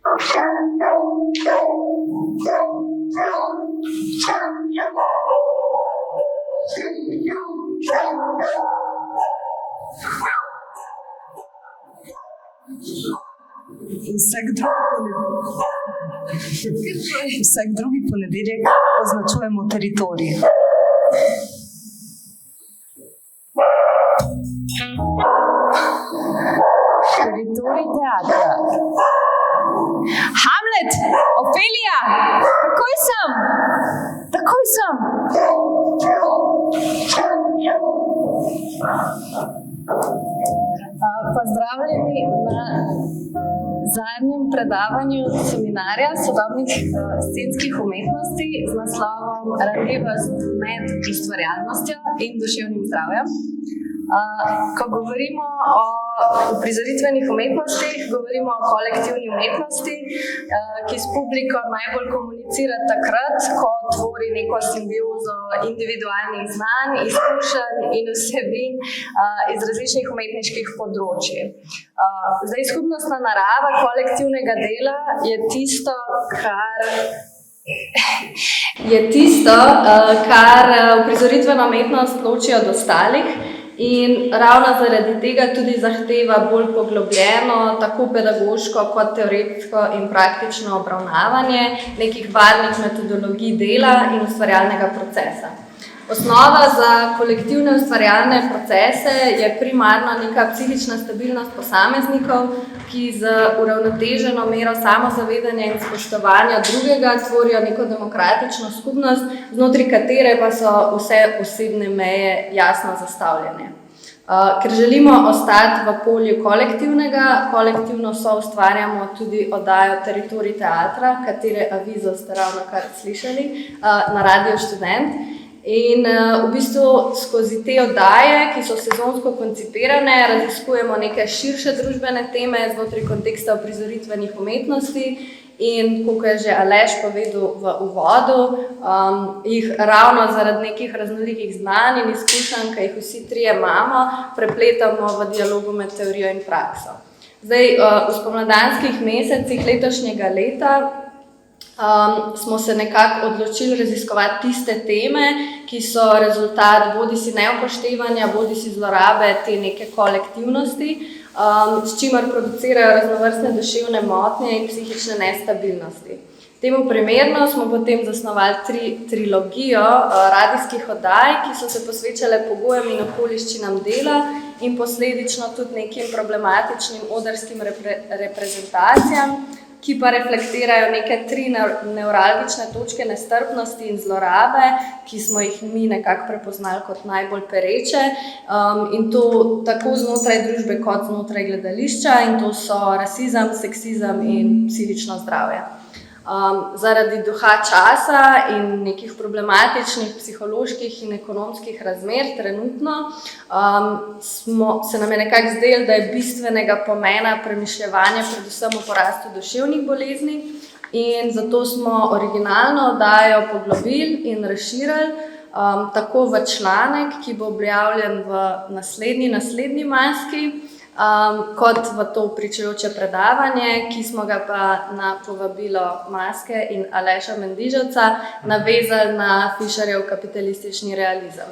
Vsak drugi ponedeljek označujemo teritorij. Teritorij teatra. Hamlet, Ofelija, takoj sem. Pozdravljeni na zadnjem predavanju seminarja sodobnih scenskih umetnosti z naslovom Ranljivost med ustvarjalnostjo in duševnim zdravjem. Ko govorimo o uprizoritvenih umetnostih, govorimo o kolektivni umetnosti, ki s publiko najbolj komunicira takrat, ko tvori neko simbiozo individualnih znanj, izkušenj in vsebin iz različnih umetniških področij. Zdaj, skupnostna narava kolektivnega dela je tisto, kar uprizoritveno umetnost loči od ostalih. In ravno zaradi tega tudi zahteva bolj poglobljeno, tako pedagoško kot teoretsko in praktično obravnavanje nekih varnih metodologij dela in ustvarjalnega procesa. Osnova za kolektivne ustvarjalne procese je primarno neka psihična stabilnost posameznikov, ki z uravnoteženo mero samozavedanja in spoštovanja drugega tvorijo neko demokratično skupnost, znotraj katere pa so vse osebne meje jasno zastavljene. Ker želimo ostati v polju kolektivnega, kolektivno soustvarjamo tudi oddajo Teritorij teatra, katere avizo ste ravnokar slišali na Radiu Študent. In v bistvu skozi te oddaje, ki so sezonsko koncipirane, raziskujemo neke širše družbene teme znotraj konteksta uprizoritvenih umetnosti in, kot je že Aleš povedal v uvodu, jih ravno zaradi nekih raznolikih znanj in izkušenj, ki jih vsi trije imamo, prepletamo v dialogu med teorijo in prakso. Zdaj, v spomladanskih mesecih letošnjega leta smo se nekako odločili raziskovati tiste teme, ki so rezultat bodisi neupoštevanja, bodisi zlorabe te neke kolektivnosti, s čimer producirajo raznovrstne duševne motnje in psihične nestabilnosti. Temu primerno smo potem zasnovali trilogijo radijskih oddaj, ki so se posvečale pogojem in okoliščinam dela in posledično tudi nekim problematičnim odrskim reprezentacijam, ki pa reflektirajo neke tri nevralgične točke nestrpnosti in zlorabe, ki smo jih mi nekako prepoznali kot najbolj pereče, in to tako znotraj družbe kot znotraj gledališča, in to so rasizem, seksizem in psihično zdravje. Zaradi duha časa in nekih problematičnih psiholoških in ekonomskih razmer trenutno se nam je nekako zdelo, da je bistvenega pomena premišljevanja predvsem o porastu duševnih bolezni, in zato smo originalno oddajo poglobili in razširili tako v članek, ki bo objavljen v naslednji maski, kot v to pričajoče predavanje, ki smo ga pa na povabilo Maske in Aleša Mendiževca navezali na Fischerjev kapitalistični realizem.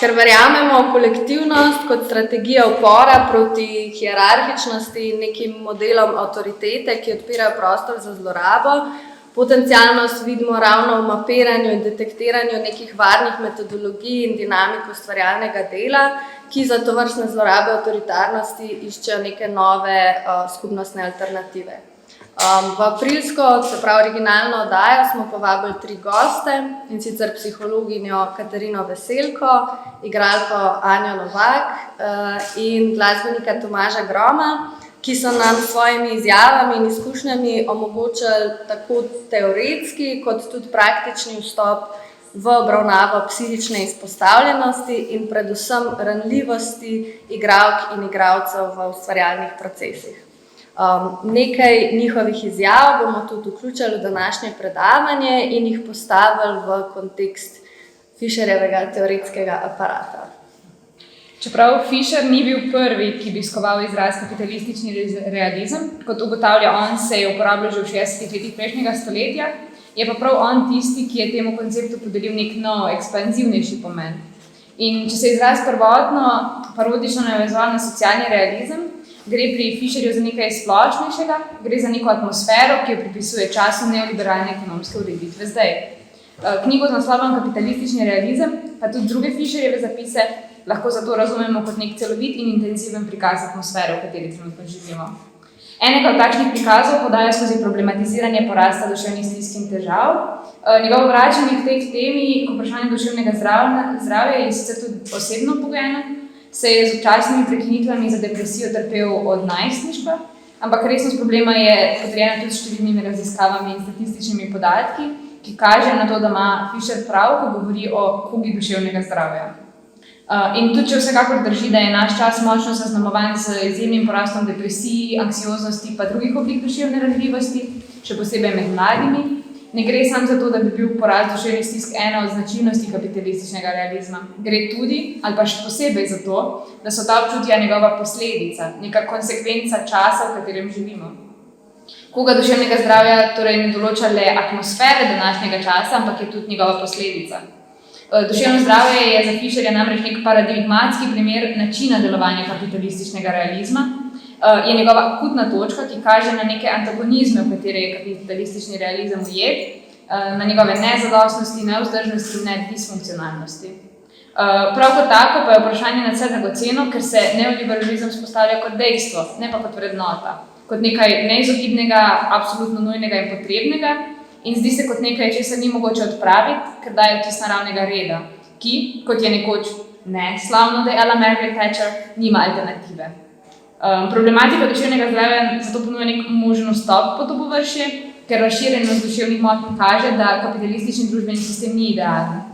Ker verjamemo v kolektivnost kot strategijo upora proti hierarhičnosti in nekim modelom avtoritete, ki odpirajo prostor za zlorabo, potencialnost vidimo ravno v mapiranju in detektiranju nekih varnih metodologij in dinamik ustvarjalnega dela, ki za tovrstne zlorabe avtoritarnosti iščejo neke nove skupnostne alternative. V aprilsko, se pravi originalno oddajo, smo povabili 3 goste, in sicer psihologinjo Katarino Veselko, igralko Anjo Novak in glasbenika Tomaža Groma, ki so nam s svojimi izjavami in izkušnjami omogočili tako teoretski kot tudi praktični vstop v obravnavo psihične izpostavljenosti in predvsem ranljivosti igralk in igralcev v ustvarjalnih procesih. Nekaj njihovih izjav bomo tudi vključili v današnje predavanje in jih postavili v kontekst Fischerjevega teoretskega aparata. Čeprav Fisher ni bil prvi, ki bi skoval izraz kapitalistični realizem, kot ugotavlja on, se je uporabljal že v 60. letih prejšnjega stoletja, je pa prav on tisti, ki je temu konceptu podelil nek nov, ekspanzivnejši pomen. In če se izraz prvotno parodično navezoval na socialni realizem, gre pri Fisherju za nekaj splošnejšega, gre za neko atmosfero, ki jo pripisuje času neoliberalne ekonomske ureditve zdaj. Knjigo z naslovom Kapitalistični realizem, pa tudi druge Fisherjeve zapise, lahko zato razumemo kot nek celovit in intenziven prikaz atmosfere, v kateri trenutno živimo. Enega od takšnih prikazov podaja skozi problematiziranje porasta duševnih stisk in težav. Njegovo vračanje k tej temi, k vprašanju duševnega zdravja, je sicer tudi osebno pogojeno, se je z občasnimi prekinitvami za depresijo trpel od najstništva, ampak resnost problema je potrjena tudi s številnimi raziskavami in statističnimi podatki, ki kažejo na to, da ima Fisher prav, ko govori o kugi duševnega zdravja. In tudi, če vsekakor drži, da je naš čas močno zaznamovan z izjemnim porastom depresiji, anksioznosti pa drugih oblik duševne ranljivosti, še posebej med mladimi, ne gre samo za to, da bi bil porast duševnih stisk ena od značilnosti kapitalističnega realizma. Gre tudi, ali pa še posebej za to, da so ta občutja njegova posledica, neka konsekvenca časa, v katerem živimo. Kuga duševnega zdravja torej ne določa le atmosfere današnjega časa, ampak je tudi njegova posledica. Duševno zdravje je za Fisherja namreč nek paradigmatski primer načina delovanja kapitalističnega realizma. Je njegova akutna točka, ki kaže na neke antagonizme, v katere je kapitalistični realizem ujet, na njegove nezadostnosti, nevzdržnosti in disfunkcionalnosti. Prav kot tako pa je vprašanje nadvse dragoceno, ker se neoliberalizem vzpostavlja kot dejstvo, ne pa kot vrednota, kot nekaj neizogibnega, absolutno nujnega in potrebnega, in zdi se kot nekaj, česar ni mogoče odpraviti, ker daje vtis naravnega reda, ki, kot je nekoč slavno dejala Margaret Thatcher, nima alternative. Problematika duševnega zdravja zato ponuja nek možen vstop po to površje, ker razširjenost duševnih motenj kaže, da kapitalistični družbeni sistem ni idealen.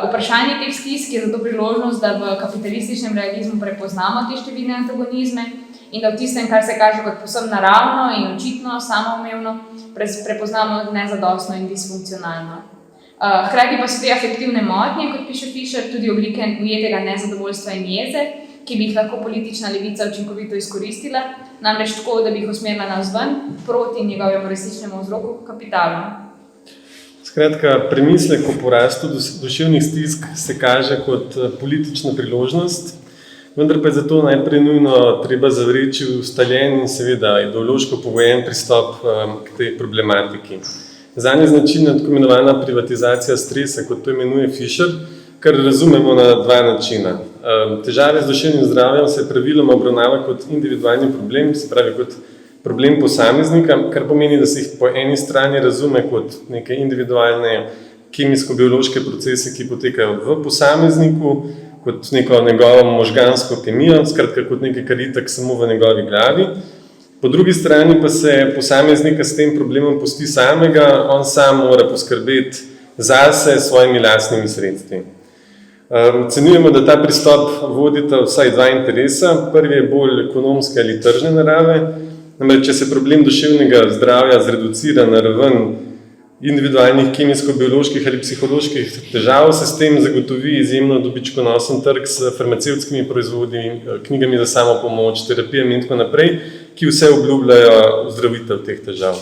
Vprašanje teh stisk je zato priložnost, da v kapitalističnem realizmu prepoznamo te številne antagonizme in da v tistem, kar se kaže kot povsem naravno in očitno, samoumevno, prepoznamo nezadostno in disfunkcionalno. Hkrati pa so te afektivne motnje, kot piše Fisher, tudi oblike ujetega nezadovoljstva in jeze, ki bi jih lahko politična levica učinkovito izkoristila, namreč tako, da bi jih usmerila navzven proti njegovemu resničnemu vzroku kapitalu. Skratka, premislek o porastu duševnih stisk se kaže kot politična priložnost, vendar pa je zato najprej nujno treba zavreči ustaljen in seveda ideološko pogojen pristop k tej problematiki. Zanje je značilna tako imenovana privatizacija stresa, kot to imenuje Fisher, kar razumemo na dva načina. Težave z duševnim zdravjem se praviloma obravnava kot individualni problem, se pravi kot problem posameznika, kar pomeni, da se jih po eni strani razume kot neke individualne kemijsko-biološke procese, ki potekajo v posamezniku, kot neko njegovo možgansko kemijo, skratka kot nekaj, kar itak samo v njegovi glavi. Po drugi strani pa se posameznika s tem problemom pusti samega, on sam mora poskrbeti zase s svojimi lastnimi sredstvi. Ocenjujemo, da ta pristop vodita vsaj dva interesa. Prvi je bolj ekonomske ali tržne narave. Namreč, če se problem duševnega zdravja zreducira na raven individualnih kemijsko-bioloških ali psiholoških težav, se s tem zagotovi izjemno dobičkonosen trg s farmacevtskimi proizvodi, knjigami za samopomoč, terapijami in tako naprej, ki vse obljubljajo ozdravitev teh težav.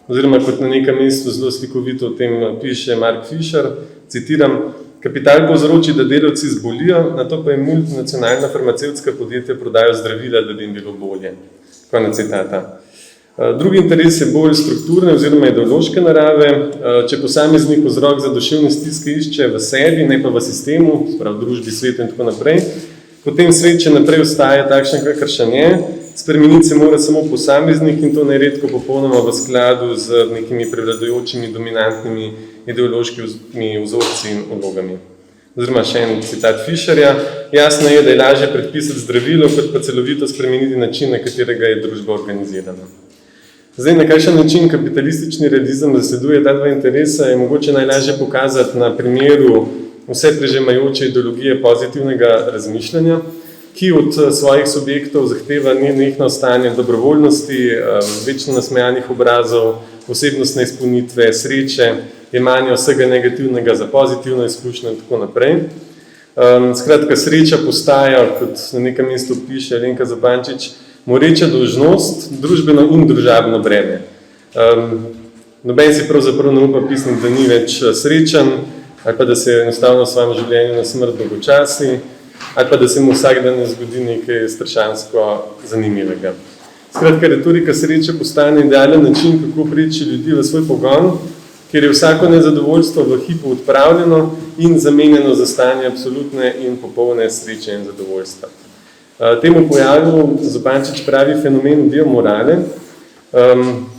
Oziroma, kot na nekem mestu zelo slikovito o tem piše Mark Fisher, citiram: "Kapital povzroči, da delavci zbolijo, nato pa jim multinacionalna farmacevtska podjetja prodajo zdravila, da bi jim bilo bolje." Konec citata. Drugi interes je bolj strukturne oziroma ideološke narave. Če posameznik vzrok za duševne stiske išče v sebi, ne pa v sistemu, sprav družbi, svetu in tako naprej, potem svet še naprej ostaja takšen, kakršen je. Spremeniti se mora samo posameznik in to najredko popolnoma v skladu z nekimi prevladujočimi, dominantnimi ideološkimi vzorci in vlogami. Oziroma še en citat Fisherja: "Jasno je, da je lažje predpisati zdravilo, kot pa celovito spremeniti način, na katerega je družba organizirana." Zdaj, na kakšen način kapitalistični realizem zasleduje ta dva interesa, je mogoče najlažje pokazati na primeru vse prežemajoče ideologije pozitivnega razmišljanja, ki od svojih subjektov zahteva nenehno stanje dobrovoljnosti, večno nasmejanih obrazov, osebnostne izpolnitve, sreče, jemanja vsega negativnega za pozitivno izkušnjo in tako naprej. Skratka, sreča postaja, kot na nekem mestu piše Alenka Zupančič, moreča dolžnost, družbeno in družabno breme. Noben si pravzaprav ne upa pisati, da ni več srečen, ali pa da se enostavno v svojem življenju na smrt dolgočasi, ali pa da se mu vsak dan ne zgodi nekaj strašansko zanimivega. Skratka, retorika sreče postane idealen način, kako preči ljudi v svoj pogon, kjer je vsako nezadovoljstvo v hipu odpravljeno in zamenjeno za stanje absolutne in popolne sreče in zadovoljstva. Temu pojavu Zupančič pravi fenomen biomorale.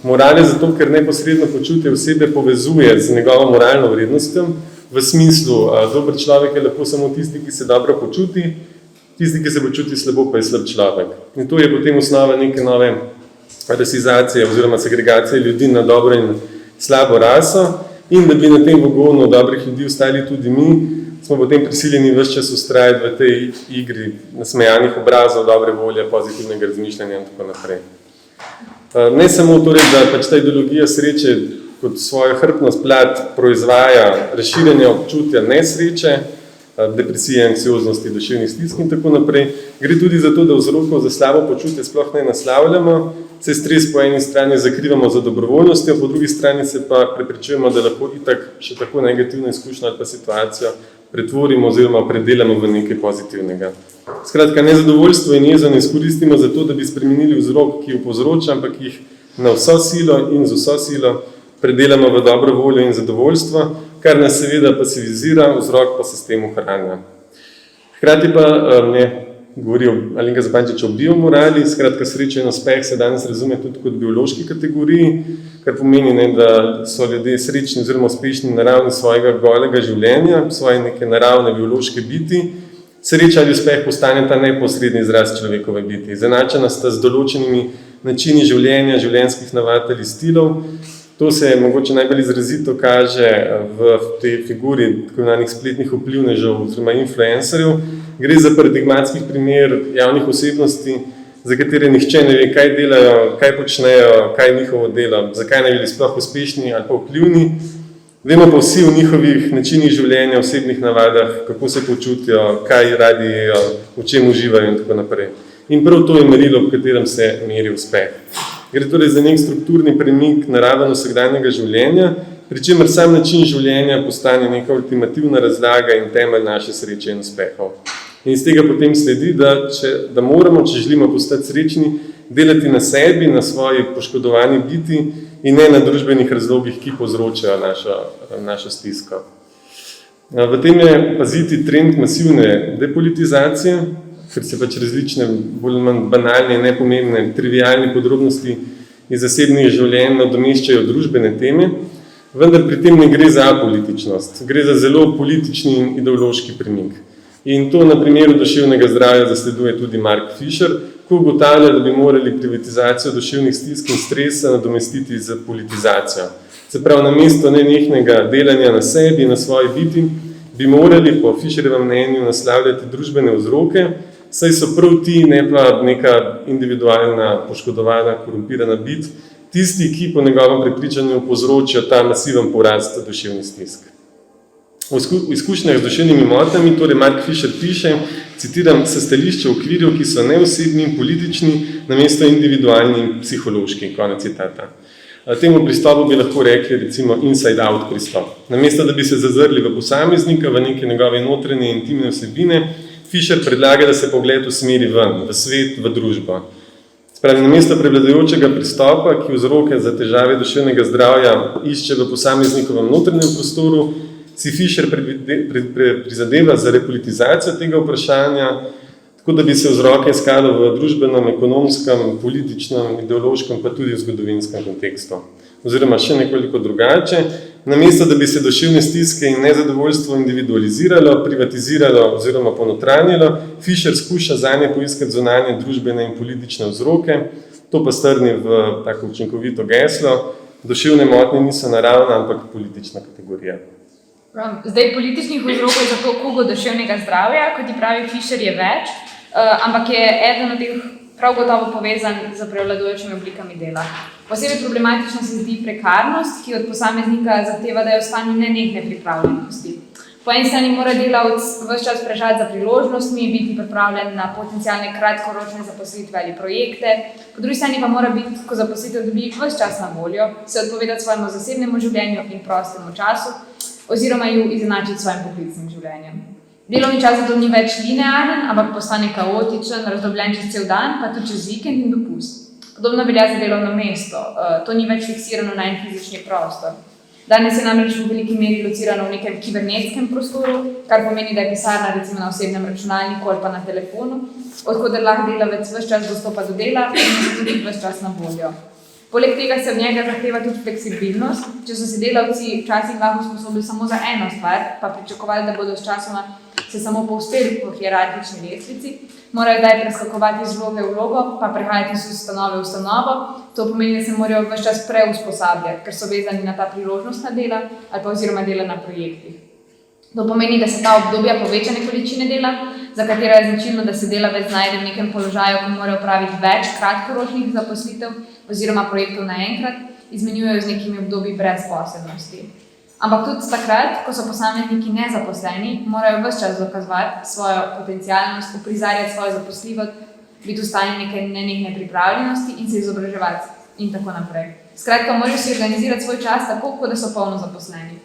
Morale zato, ker neposredno počutje osebe povezuje z njegovo moralno vrednostjo, v smislu, dober človek je lahko samo tisti, ki se dobro počuti, tisti, ki se počuti slabo, pa je slab človek. In to je potem osnova neke nove rasizacije oziroma segregacije ljudi na dobro in slabo raso, in da bi na tem vagonu dobrih ljudi ostali tudi mi, smo potem prisiljeni ves čas ustrajati v tej igri nasmejanih obrazov, dobre volje, pozitivnega razmišljanja in tako naprej. Ne samo torej, da pač ta ideologija sreče kot svojo hrbtnost plat proizvaja razširjanje občutja nesreče, depresije, anksioznosti, duševnih stisk in tako naprej. Gre tudi za to, da vzrokov za slabo počutje sploh ne naslavljamo, se stres po eni strani zakrivamo za dobrovoljnostjo, po drugi strani se pa preprečujemo, da lahko itak še tako negativno izkušnjo ali pa situacijo pretvorimo oziroma predelamo v nekaj pozitivnega. Skratka, nezadovoljstvo in jezo ne izkoristimo za to, da bi spremenili vzrok, ki jo povzroča, ampak jih na vso silo in z vso silo predelamo v dobro voljo in zadovoljstvo, kar nas seveda pasivizira, vzrok pa se s tem ohranja. Hkrati pa govori Alenka Zupančič o biomorali, skratka sreča in uspeh se danes razume tudi kot biološki kategoriji, kar pomeni, da so ljudje srečni oziroma uspešni na ravni svojega golega življenja, svoje neke naravne biološke biti. Sreča ali uspeh postane ta neposredni izraz človekove biti. Izenačena sta z določenimi načini življenja, življenjskih navad ali stilov. To se mogoče najbolj izrazito kaže v tej figuri tako imenovanih spletnih vplivnežev oziroma influencerjev. Gre za paradigmatski primer javnih osebnosti, za katere nihče ne ve, kaj delajo, kaj počnejo, kaj je njihovo delo, zakaj ne bili sploh uspešni ali pa vplivni. Vemo pa vsi v njihovih načinih življenja, osebnih navadah, kako se počutijo, kaj radi jejo, v čem uživajo in tako naprej. In prav to je merilo, v katerem se meri uspeh. Gre torej za nek strukturni premik naraven vsakdanjega življenja, pri čemer sam način življenja postane neka ultimativna razlaga in temelj naše sreče in uspehov. In iz tega potem sledi, da moramo, če želimo postati srečni, delati na sebi, na svoji poškodovani biti in ne na družbenih razlogih, ki povzročajo našo stisko. V tem je paziti trend masivne depolitizacije, ker se pač različne, bolj manj banalne, nepomembne, trivialne podrobnosti iz zasebnih življenj nadomeščajo družbene teme, vendar pri tem ne gre za apolitičnost, gre za zelo politični in ideološki premik. In to na primeru duševnega zdravja zasleduje tudi Mark Fisher, ko ugotavlja, da bi morali privatizacijo duševnih stisk in stresa nadomestiti z politizacijo. Se pravi, namesto nenehnega delanja na sebi in na svoji biti, bi morali po Fisherjevem mnenju naslavljati družbene vzroke, saj so prav ti, ne pa neka individualna, poškodovana, korumpirana bit, tisti, ki po njegovem prepričanju povzročijo ta masiven porast duševnih stisk. V izkušnjah z duševnimi motnjami, torej Mark Fisher piše, citiram, se stališče v okvirju, ki so neosebni in politični, namesto individualni in psihološki, konec citata. Temu pristopu bi lahko rekli recimo inside-out pristop. Namesto, da bi se zazrli v posameznika, v neke njegove notranje intimne vsebine, Fisher predlaga, da se pogled usmeri ven, v svet, v družbo. Spravi, namesto prevladujočega pristopa, ki vzroke za težave duševnega zdravja išče v posameznikovem notranjem prostoru, si Fisher prizadeva za repolitizacijo tega vprašanja, tako da bi se vzroke iskalo v družbenem, ekonomskem, političnem, ideološkem, pa tudi v zgodovinskem kontekstu. Oziroma še nekoliko drugače, namesto da bi se duševne stiske in nezadovoljstvo individualiziralo, privatiziralo oziroma ponotranjilo, Fisher skuša zanje poiskati zunanje družbene in politične vzroke, to pa strni v tako učinkovito geslo, duševne motnje niso naravna, ampak politična kategorija. Zdaj, političnih vzrokov za to kugo duševnega zdravja, kot ji pravi Fisher, je več, ampak je eden od teh prav gotovo povezan z prevladujočimi oblikami dela. Posebej problematično se zdi prekarnost, ki od posameznika zahteva, da je v stanju nenehne pripravljenosti. Po eni strani mora delavec ves čas prežati za priložnostmi, biti pripravljen na potencialne kratkoročne zaposlitve ali projekte, po drugi strani pa mora biti, ko zaposlitev dobi ves čas na voljo, se odpovedati svojemu zasebnemu življenju in prostemu času, oziroma ju izenačiti s svojim poklicnim življenjem. Delovni čas zato ni več linearen, ampak postane kaotičen, razdobljen čez cel dan, pa tudi čez vikend in dopust. Podobno velja za delovno mesto, to ni več fiksirano na en fizični prostor. Danes je namreč v veliki meri locirano v nekem kibernetskem prostoru, kar pomeni, da je pisarna recimo na osebnem računalniku ali pa na telefonu, odkoder lahko delavec ves čas dostopa do dela in se tudi ves čas na voljo. Poleg tega se od njega zahteva tudi fleksibilnost. Če so se delavci včasih lahko usposobili samo za eno stvar, pa pričakovali, da bodo sčasoma se samo povzpeli po hierarhični lestvici, morajo zdaj preskakovati iz vloge v vlogo, pa prehajati iz ustanove v ustanovo. To pomeni, da se morajo ves čas preusposabljati, ker so vezani na ta priložnostna dela ali pa oziroma dela na projektih. To pomeni, da se ta obdobja povečane količine dela, za katera je značilno, da se delavec znajde v nekem položaju, ko mora opraviti več kratkoročnih zaposlitev oziroma projektov naenkrat, izmenjujejo z nekimi obdobji brezposelnosti. Ampak tudi takrat, ko so posamezniki nezaposleni, morajo ves čas dokazovati svojo potencialnost, uprizarjati svojo zaposljivost, biti v stanju neke nenehne pripravljenosti in se izobraževati in tako naprej. Skratka, morajo si organizirati svoj čas tako, kot da so polno zaposleni.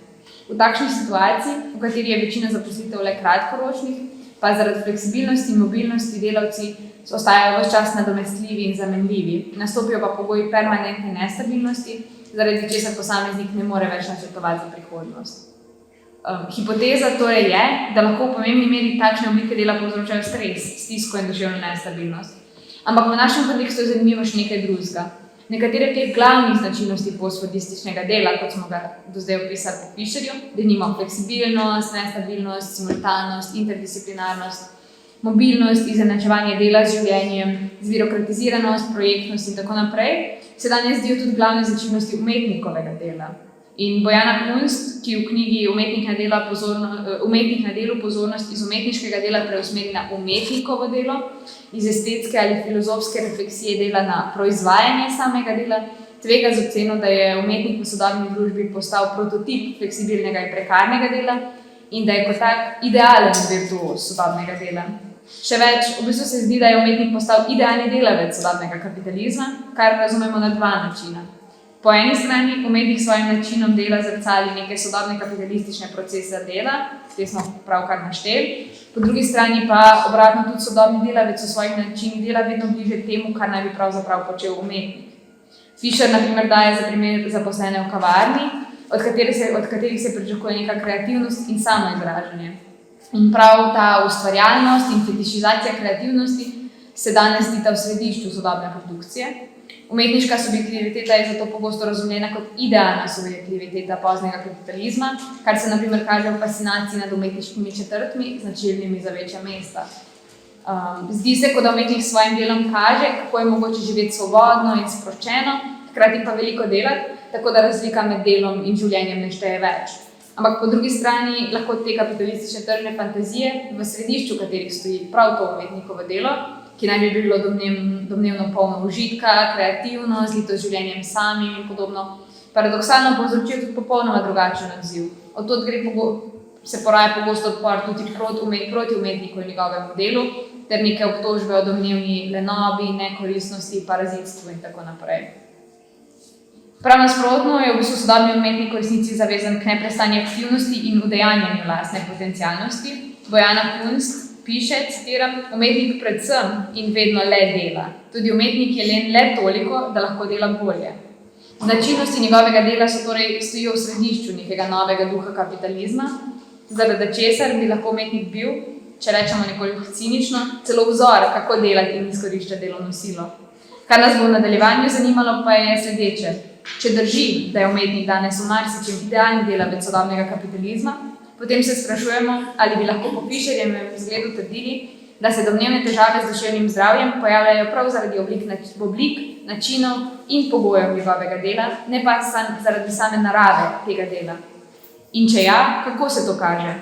V takšni situaciji, v kateri je večina zaposlitev le kratkoročnih, pa zaradi fleksibilnosti in mobilnosti delavci ostajajo ves čas nadomestljivi in zamenljivi, nastopijo pa pogoji permanentne nestabilnosti, zaradi česar posameznik ne more več načrtovati za prihodnost. Hipoteza torej je, da lahko v pomembni meri takšne oblike dela povzročajo stres, stisko in duševno nestabilnost. Ampak v našem kontekstu je zanimivo še nekaj drugega. Nekatere teh glavnih značilnosti postfordističnega dela, kot smo ga do zdaj opisali po Fischerju, denimo fleksibilnost, nestabilnost, simultanost, interdisciplinarnost, mobilnost, izenačevanje dela z življenjem, zbirokratiziranost, projektnost in tako naprej, se danes zdijo tudi glavne značilnosti umetnikovega dela. In Bojana Kunst, ki v knjigi Umetnik na delu pozornost iz umetniškega dela preusmeri na umetnikovo delo, iz estetske ali filozofske refleksije dela na proizvajanje samega dela, tvega z oceno, da je umetnik v sodobni družbi postal prototip fleksibilnega in prekarnega dela in da je kot tak idealen virtuoz sodobnega dela. Še več, v bistvu se zdi, da je umetnik postal idealni delavec sodobnega kapitalizma, kar razumemo na dva načina. Po eni strani umetnik s svojim načinom dela zrcali neke sodobne kapitalistične procese dela, te smo pravkar našteli, po drugi strani pa obratno tudi sodobni delavec v svojih načinih dela vedno bliže temu, kar naj bi pravzaprav počel umetnik. Fischer na primer daje za primer zaposlene v kavarni, od katerih se pričakuje neka kreativnost in samoizražanje. In prav ta ustvarjalnost in fetišizacija kreativnosti se danes zdita v središču sodobne produkcije. Umetniška subjektiviteta je zato pogosto razumljena kot idealna subjektiviteta poznega kapitalizma, kar se na primer kaže v fascinaciji nad umetniškimi četrtmi, značilnimi za večja mesta. Zdi se, kot da umetnik s svojim delom kaže, kako je mogoče živeti svobodno in sproščeno, hkrati pa veliko delati, tako da razlika med delom in življenjem ne šteje več. Ampak po drugi strani lahko te kapitalistične tržne fantazije, v središču katerih stoji prav to umetnikovo delo, ki naj bi bilo domnevno polno užitka, kreativno, zlito z življenjem samim in podobno, paradoksalno povzročijo tudi popolnoma drugačen odziv. Od tod se poraja pogosto odpor tudi proti umetniku in njegovemu delu, ter neke obtožbe o domnevni lenobi, nekoristnosti, parazitstvu in tako naprej. Prav nasprotno je v bistvu sodobni umetnik v resnici zavezan k neprestanji aktivnosti in udejanjanju lastne potencialnosti. Bojana Kunst piše, citiram, umetnik predvsem in vedno le dela. Tudi umetnik je len le toliko, da lahko dela bolje. Značilnosti njegovega dela stojijo v središču nekega novega duha kapitalizma, zaradi česar bi lahko umetnik bil, če rečemo nekoliko cinično, celo vzor, kako delati in izkoriščati delovno silo. Kar nas bo v nadaljevanju zanimalo, pa je sledeče. Če drži, da je umetnik danes v marsičem idealni delavec sodobnega kapitalizma, potem se sprašujemo, ali bi lahko po Fischerjevem zgledu trdili, da se domnevne težave z duševnim zdravjem pojavljajo prav zaradi oblik, načinov in pogojev njegovega dela, ne pa zaradi same narave tega dela. In če ja, kako se to kaže?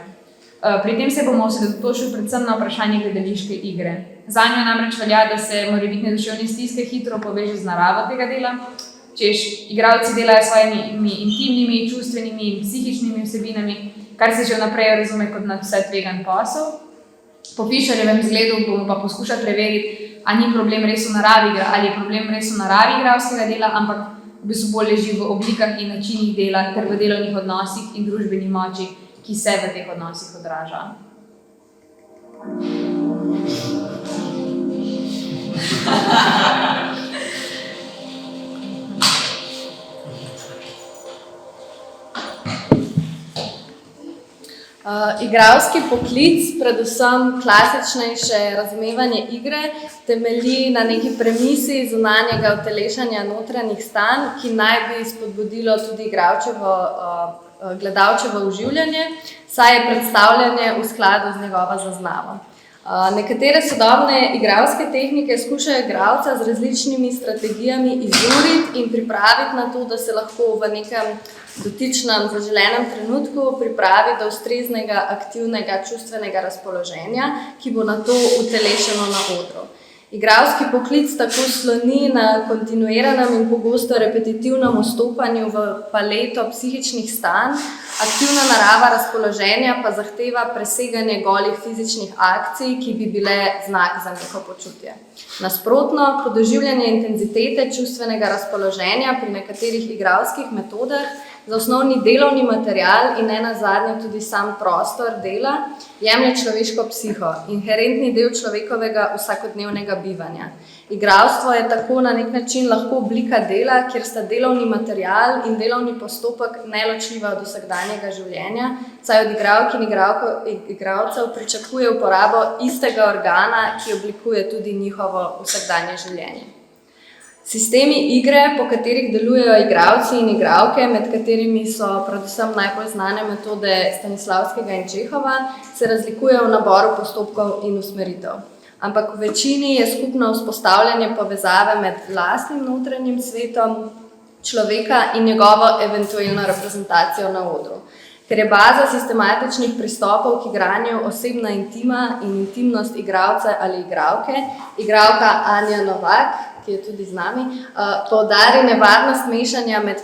Pri tem se bomo osredotočili predvsem na vprašanje gledališke igre. Zanjo namreč velja, da se morebitne duševne stiske hitro poveže z naravo tega dela, češ igralci delajo s svojimi intimnimi, čustvenimi in psihičnimi vsebinami, kar se že vnaprej razume kot nadvse tvegan posel. Po Fischerjevem zgledu bomo pa poskušali preveriti, ali ni problem res v naravi, ali je problem res v naravi igralskega dela, ampak v bistvu bolj leži v oblikah in načinih dela ter v delovnih odnosih in družbeni moči, ki se v teh odnosih odraža. Igralski poklic, predvsem klasičnejše razumevanje igre, temelji na neki premisi zunanjega utelešanja notranjih stanj, ki naj bi spodbudilo tudi gledalčevo uživljanje, saj je predstavljanje v skladu z njegovo zaznavo. Nekatere sodobne igralske tehnike skušajo igralca z različnimi strategijami izuriti in pripraviti na to, da se lahko v nekem dotičnem zaželenem trenutku pripravi do ustreznega, aktivnega, čustvenega razpoloženja, ki bo nato utelešeno na odru. Igralski poklic tako sloni na kontinuiranem in pogosto repetitivnem vstopanju v paleto psihičnih stanj, aktivna narava razpoloženja pa zahteva preseganje golih fizičnih akcij, ki bi bile znak za neko počutje. Nasprotno, podoživljanje intenzitete čustvenega razpoloženja pri nekaterih igralskih metodah za osnovni delovni material in nenazadnje tudi sam prostor dela jemlje človeško psiho, inherentni del človekovega vsakodnevnega bivanja. Igralstvo je tako na nek način lahko oblika dela, kjer sta delovni material in delovni postopek neločljiva od vsakdanjega življenja, saj od igralk in igralcev pričakuje uporabo istega organa, ki oblikuje tudi njihovo vsakdanje življenje. Sistemi igre, po katerih delujejo igralci in igralke, med katerimi so predvsem najbolj znane metode Stanislavskega in Čehova, se razlikujejo v naboru postopkov in usmeritev. Ampak v večini je skupno vzpostavljanje povezave med lastnim notranjim svetom človeka in njegovo eventualno reprezentacijo na odru. Ker je baza sistematičnih pristopov k igranju osebna intima in intimnost igralca ali igralke, igralka Anja Novak, ki je tudi z nami, poudari nevarnost mešanja med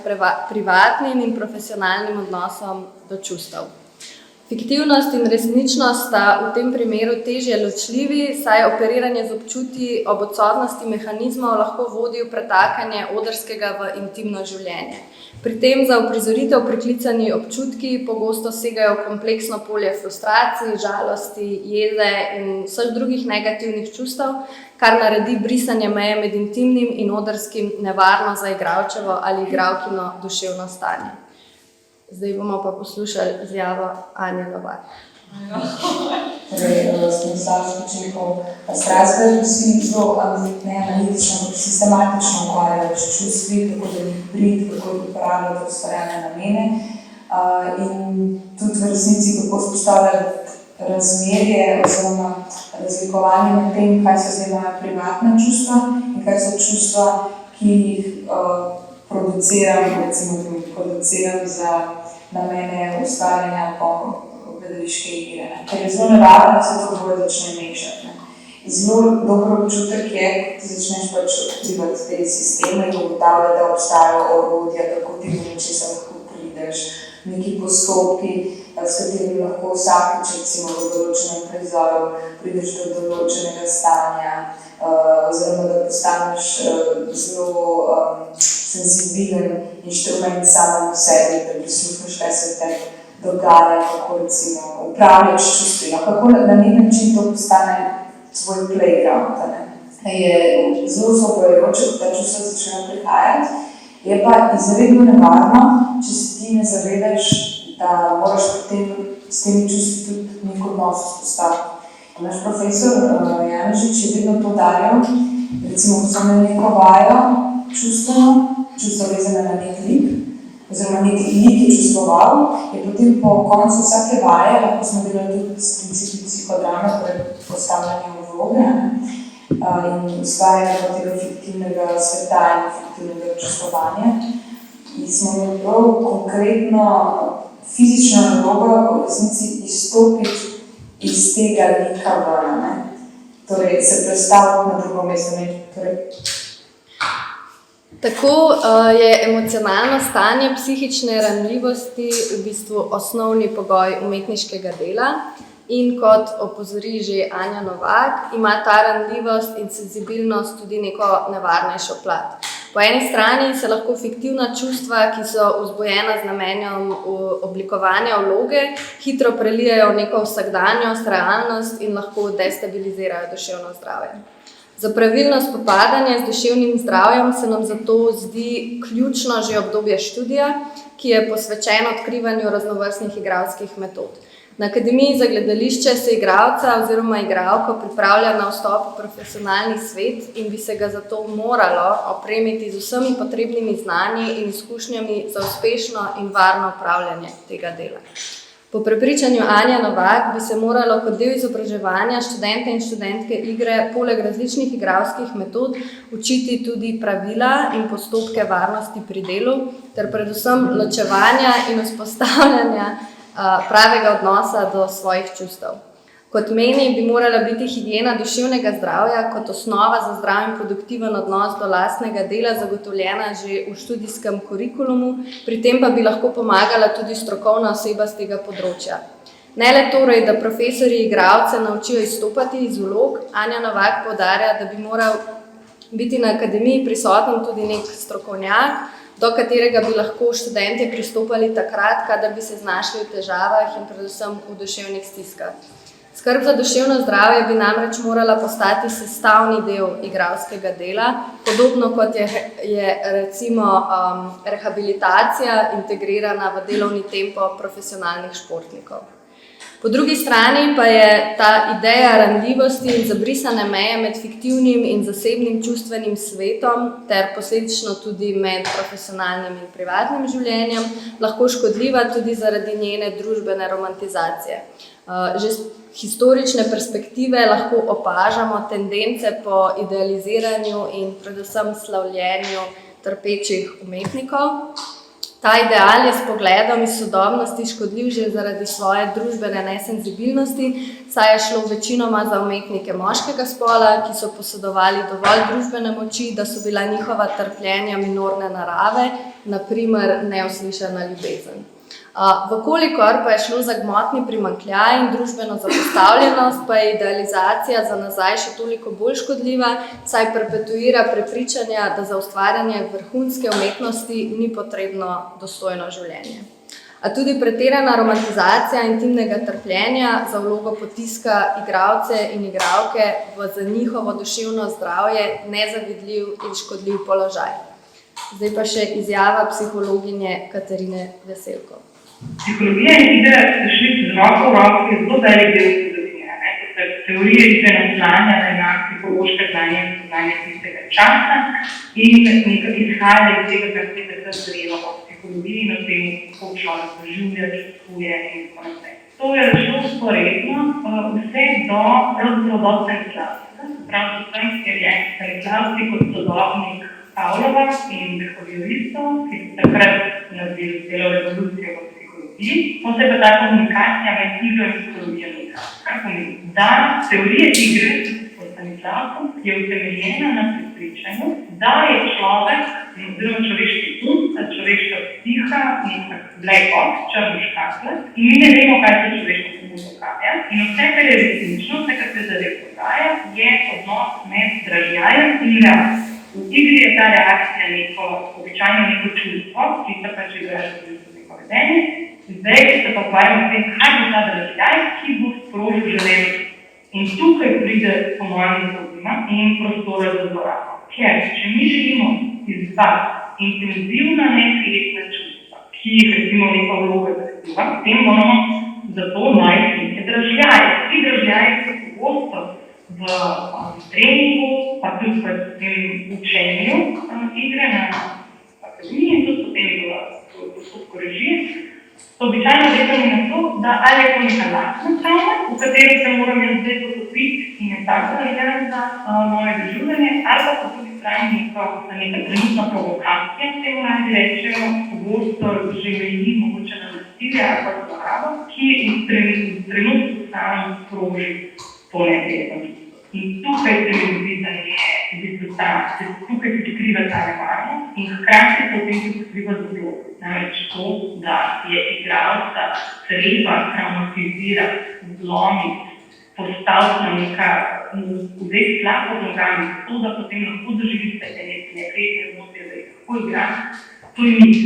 privatnim in profesionalnim odnosom do čustev. Fiktivnost in resničnost sta v tem primeru težje ločljivi, saj operiranje z občutji ob odsotnosti mehanizmov lahko vodi v pretakanje odrskega v intimno življenje. Pri tem za uprizoritev priklicani občutki pogosto segajo v kompleksno polje frustracij, žalosti, jeze in vseh drugih negativnih čustev, kar naredi brisanje meje med intimnim in odrskim nevarno za igralčevo ali igralkino duševno stanje. Zdaj bomo pa poslušali izjavo Anje Novak. Stanislavski Čehov Strasberg vsi zelo analitično, sistematično ukvarjajo s čustvi, kako da jih brit, kako jih uporabljajo v ustvarjalne namene in tudi v resnici kako spostavljajo razmerje oziroma razlikovanje med tem, kaj so zdaj moja privatna čustva in kaj so čustva, ki jih produciram za namene ustvarjanja gledališke igre. Ker je zelo nevarno, da se to dvoje začne mešati. Zelo dober občutek je, ko ti začneš pač odkrivati te sisteme in ugotavljati, da obstajajo orodja, kako ti do nečesa lahko prideš, neki postopki, s katerimi lahko vsakič, recimo v določenem prizoru, prideš do določenega stanja, oziroma da postaneš zelo senzibilen inštrument samemu sebi, da prisluhneš, kaj se te dogaja, kako recimo upravljaš čustvi, kako na nek način to postane svoj playground. Je zelo svobojoče, da ta čustva začnejo prihajati, je pa izredno nevarno, če se ti ne zavedaš, da moraš potem s temi čustvi tudi nek odnos vzpostaviti. Naš profesor Janežič je vedno poudarjal, recimo, ko so me neko vajo čustvo vezane na nek lik, oziroma nek lik je čustvoval, je potem po koncu vsake vaje, lahko smo delali tudi s principi psihodrame, torej postavljanje vloge in ustvarjanje tega fiktivnega sveta in fiktivnega čustvovanja. In smo imeli prav konkretno fizično nalogo v resnici izstopiti iz tega lika ven, torej se predstaviti na drugo mesto. Torej, Tako je emocionalno stanje psihične ranljivosti v bistvu osnovni pogoj umetniškega dela in kot opozori že Anja Novak, ima ta ranljivost in senzibilnost tudi neko nevarnejšo plat. Po eni strani se lahko fiktivna čustva, ki so vzbujena z namenom oblikovanja vloge, hitro prelijejo v neko vsakdanjost, realnost in lahko destabilizirajo duševno zdravje. Za pravilno spopadanje z duševnim zdravjem se nam zato zdi ključno že obdobje študija, ki je posvečeno odkrivanju raznovrstnih igralskih metod. Na Akademiji za gledališče se igralca oziroma igralko pripravlja na vstop v profesionalni svet in bi se ga zato moralo opremiti z vsemi potrebnimi znanji in izkušnjami za uspešno in varno upravljanje tega dela. Po prepričanju Anje Novak bi se moralo kot del izobraževanja študente in študentke igre poleg različnih igralskih metod učiti tudi pravila in postopke varnosti pri delu ter predvsem ločevanja in vzpostavljanja pravega odnosa do svojih čustev. Kot meni, bi morala biti higiena duševnega zdravja kot osnova za zdrav in produktiven odnos do lastnega dela zagotovljena že v študijskem kurikulumu, pri tem pa bi lahko pomagala tudi strokovna oseba z tega področja. Ne le torej, da profesorji igralce naučijo izstopati iz vlog, Anja Novak poudarja, da bi moral biti na akademiji prisoten tudi nek strokovnjak, do katerega bi lahko študentje pristopali takrat, kadar bi se znašli v težavah in predvsem v duševnih stiskah. Skrb za duševno zdravje bi namreč morala postati sestavni del igralskega dela, podobno kot je recimo rehabilitacija integrirana v delovni tempo profesionalnih športnikov. Po drugi strani pa je ta ideja ranljivosti in zabrisane meje med fiktivnim in zasebnim čustvenim svetom ter posledično tudi med profesionalnim in privatnim življenjem lahko škodljiva tudi zaradi njene družbene romantizacije. Že z historične perspektive lahko opažamo tendence po idealiziranju in predvsem slavljenju trpečih umetnikov. Ta ideal je s pogledom iz sodobnosti škodljiv že zaradi svoje družbene nesenzibilnosti, saj je šlo večinoma za umetnike moškega spola, ki so posedovali dovolj družbene moči, da so bila njihova trpljenja minorne narave, na primer neuslišana ljubezen. Vkolikor pa je šlo za gmotni primanjkljaj in družbeno zapostavljenost, pa je idealizacija za nazaj še toliko bolj škodljiva, saj perpetuira prepričanja, da za ustvarjanje vrhunske umetnosti ni potrebno dostojno življenje. A tudi pretirana romantizacija intimnega trpljenja za vlogo potiska igralce in igralke v za njihovo duševno zdravje nezavidljiv in škodljiv položaj. Zdaj pa še izjava psihologinje Katarine Veselko. Psihologija in igre se šli z roko v roko je zelo velik del zgodovine. Teorije igre naslanja na psihološke znanje in znanje tistega časa in nekaj izhaja iz tega, kar se je takrat zrelo o psihologiji in o tem, kako človek doživlja, čustvuje in tako naprej. To je šlo vzporedno vse do Stanislavskega, se pravi do tem, ker je Stanislavski kot sodobnik Pavlova in behavioristov, ki so takrat naredili celo revolucijo v psihologiji, potem se pa ta komunikacija med igro in psihologijo nekaj. Kar pomeni, da teorija igre po Stanislavsku je utemeljena na prepričanju, da je človek, oziroma človeški človeška psiha, nekak black box, črna škatla, in mi ne vemo, kaj se človeško dogaja. In vse, kar je resnično, vse, kar se zares dogaja, je odnos med dražljajem in reakcijo. V igri je ta reakcija običajno neko čustvo, ki se pač igraš v neko vedenje. Zdaj se pa ukvarjamo s tem, kaj bo ta dražljaj, ki bo sprožil železnost. In tukaj pride po mojem problema in prostora za zlorabo. Ker če mi želimo izvati intenzivna neprijetna čustva, ki jih recimo neka vloga zahteva, potem moramo zato najti neke dražljaje. Ti dražljaji so pogosto v treningu, pa tudi v tem učenju igre na akademiji in tudi potem v postopku režije, so običajno vezani na to, da ali je to neka lastna travma, v kateri se moram jaz zdaj potopiti in je tako naredena za moje doživljanje, ali pa po tudi strani neka trenutna provokacija, temu naj rečejo, pogosto že meji mogoče na nasilje ali pa zlorabo, ki v trenutku samem sproži to neprijetno. In tukaj se mi zdi, da je v bistvu se tukaj prikriva ta nevarnost in hkrati se v tem tudi prikriva zelo. Namreč to, da je igralca treba traumatizirati, zlomiti, postaviti na neka, vzeti slabo z nogami, to, da potem lahko doživi vse te nekretne emocije, da jih lahko igra, to je nič.